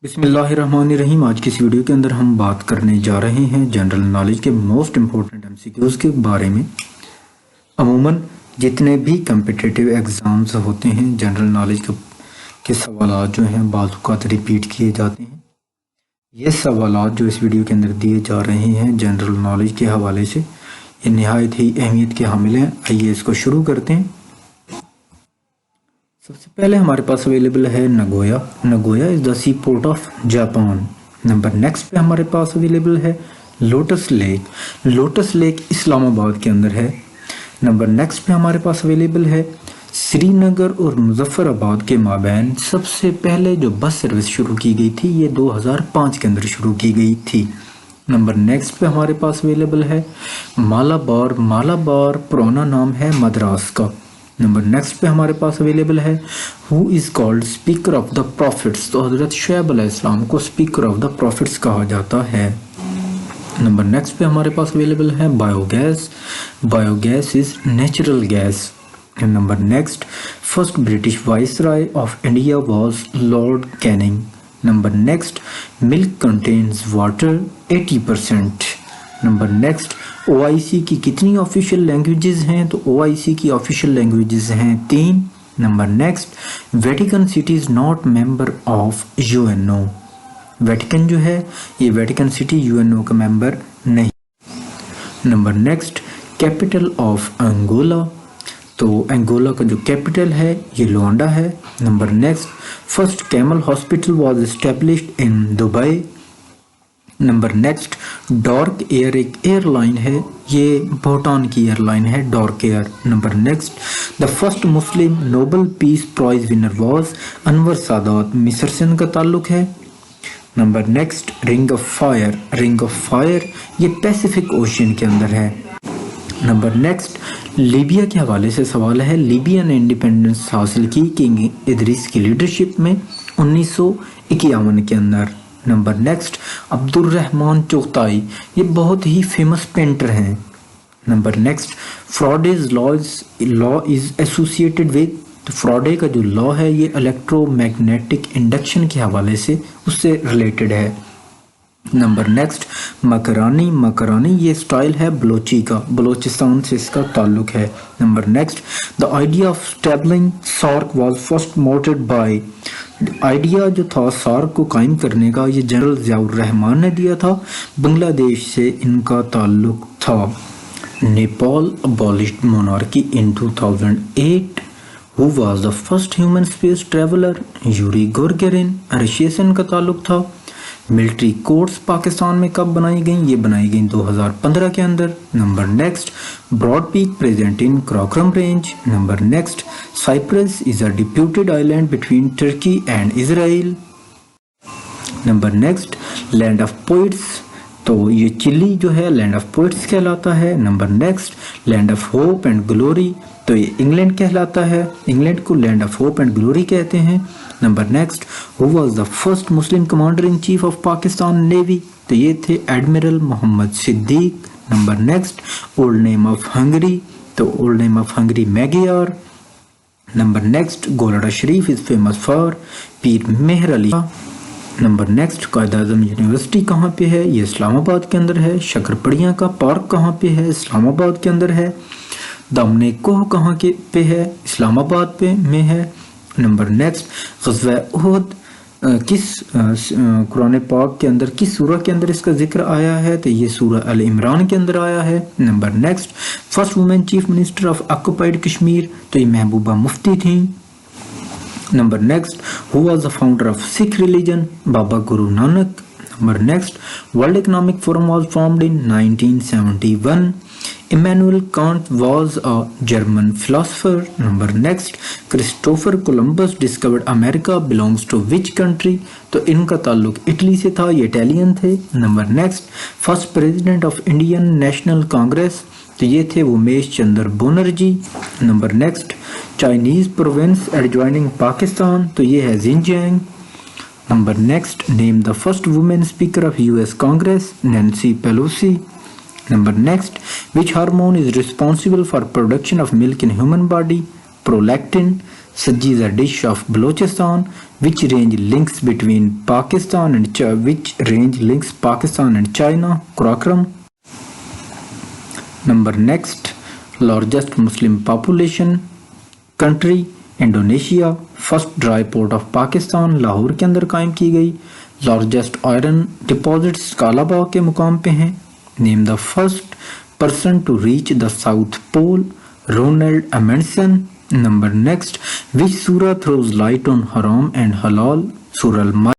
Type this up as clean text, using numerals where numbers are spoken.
बिस्मिल्लाहिर्रहमानिर्रहीम। आज की इस वीडियो के अंदर हम बात करने जा रहे हैं जनरल नॉलेज के मोस्ट इम्पोर्टेंट एमसीक्यूज़ के बारे में। अमूमन जितने भी कम्पिटिटिव एग्ज़ाम्स होते हैं जनरल नॉलेज के सवाल जो हैं बाज़ औक़ात रिपीट किए जाते हैं। ये सवाल जो इस वीडियो के अंदर दिए जा रहे हैं जनरल नॉलेज के हवाले से ये नहायत ही अहमियत के हामिल हैं। आइए इसको शुरू करते हैं। सबसे पहले हमारे पास अवेलेबल है Nagoya. Nagoya is the sea port of Japan. Number next पे हमारे पास अवेलेबल है lotus lake. Lotus lake Islamabad के अंदर है। नंबर नेक्स्ट पे हमारे पास अवेलेबल है श्रीनगर और मुजफ्फराबाद के माबैन सबसे पहले जो बस सर्विस शुरू की गई थी ये 2005 के अंदर शुरू की गई थी। नंबर नेक्स्ट पे हमारे पास अवेलेबल है मालाबार। मालाबार पुराना नाम है मद्रास का। नंबर नेक्स्ट पे हमारे पास अवेलेबल है who is called speaker of the profits. तो हज़रत शुएब अलैहिस्सलाम को स्पीकर ऑफ द प्रॉफिट्स कहा जाता है। नंबर नेक्स्ट पे हमारे पास अवेलेबल है biogas. Biogas is natural gas. Number next first British viceroy of India was Lord Canning. Number next milk contains water 80%। Number next OIC की कितनी ऑफिशियल लैंग्वेजेस हैं? तो OIC की ऑफिशियल लैंग्वेजेस हैं 3। Number next Vatican city is not member of UNO। Vatican जो है ये Vatican city UNO का मेंबर नहीं। Number next capital of Angola. तो अंगोला का जो कैपिटल है ये लुआंडा है। Number next first camel hospital was established in Dubai. Number next Druk Air एक एयरलाइन है, ये भूटान की एयरलाइन है Druk Air. Number next the first Muslim Nobel peace prize winner was Anwar Sadat, मिस्र से इनका ताल्लुक है। Number next ring of fire. Ring of fire ये पैसिफिक ओशन के अंदर है। नंबर नेक्स्ट लीबिया के हवाले से सवाल है। लीबिया ने इंडिपेंडेंस हासिल की किंग इदरीस की लीडरशिप में 1951 के अंदर। नंबर नेक्स्ट अब्दुर्रहमान चौगताई ये बहुत ही फेमस पेंटर हैं। Number next Faraday's law is associated with. तो फ्राडे का जो लॉ है ये इलेक्ट्रोमैग्नेटिक इंडक्शन के हवाले से उससे रिलेटेड है। Number next Makrani. मकरानी ये स्टाइल है बलोची का, बलोचिस्तान से इसका ताल्लुक है। Number next the idea of establishing SAARC was first mooted by. Idea जो था सार्क को कायम करने का ये जनरल ज़ियाउर रहमान ने दिया था, बांग्लादेश से इनका ताल्लुक था। Nepal abolished monarchy in 2008। Who was the first human space traveller? Yuri Gagarin, Russia से इनका ताल्लुक था। मिलिट्री कोर्ट्स पाकिस्तान में कब बनाई गई? ये बनाई गई 2015 के अंदर। Number next broad peak present in Karakoram range. Number next Cyprus is a disputed island between Turkey and Israel. Number next land of poets. तो ये चिली जो है लैंड ऑफ पोइट्स कहलाता है। Number next land of hope and glory. तो ये England कहलाता है, इंग्लैंड को land of hope and glory कहते हैं। Number next who was the first Muslim commander in chief of Pakistan navy? तो ये थे admiral Mohammad Siddiq. Number next old name of Hungary. तो old name of Hungary Magyar. Number next Golra Sharif is famous for Pir Meher Ali. Number next Quaid Azam university कहाँ पे है? ये इस्लामाबाद के अंदर है। शक्करपड़ियाँ का पार्क कहाँ पे है? इस्लामाबाद के अंदर है। दामने कोह कहाँ के पे है? इस्लामाबाद पे में है। नंबर नेक्स्ट ग़ज़वा उहद किस कुरान पाक के अंदर किस सूरा के अंदर इसका जिक्र आया है? तो ये सूरा अल इमरान के अंदर आया है। Number next first women chief minister of occupied Kashmir. तो ये महबूबा मुफ्ती थी। Number next who was the founder of Sikh religion? Baba Guru Nanak. Number next world economic forum was formed in 1971। Immanuel Kant was a German philosopher. Number next, Christopher Columbus discovered America belongs to which country? तो इनका ताल्लुक Italy से था, ये Italian थे। Number next first president of Indian National Congress. तो ये थे Umesh Chandra Banerjee. Number next Chinese province adjoining Pakistan. तो ये है Xinjiang. Number next name the first women speaker of US Congress? Nancy Pelosi. Number next, which hormone is responsible for production of milk in human body? Prolactin. Sajji is a dish of Balochistan. Which range links between Pakistan and China? Karakoram. Number next, largest Muslim population country Indonesia. First dry port of Pakistan Lahore کے اندر قائم کی گئی. largest iron deposits Kalabagh کے مقام پہ ہیں. name the first person to reach the South Pole. Ronald Amundsen. Number next, which surah throws light on haram and halal? Surah Al-Ma'idah.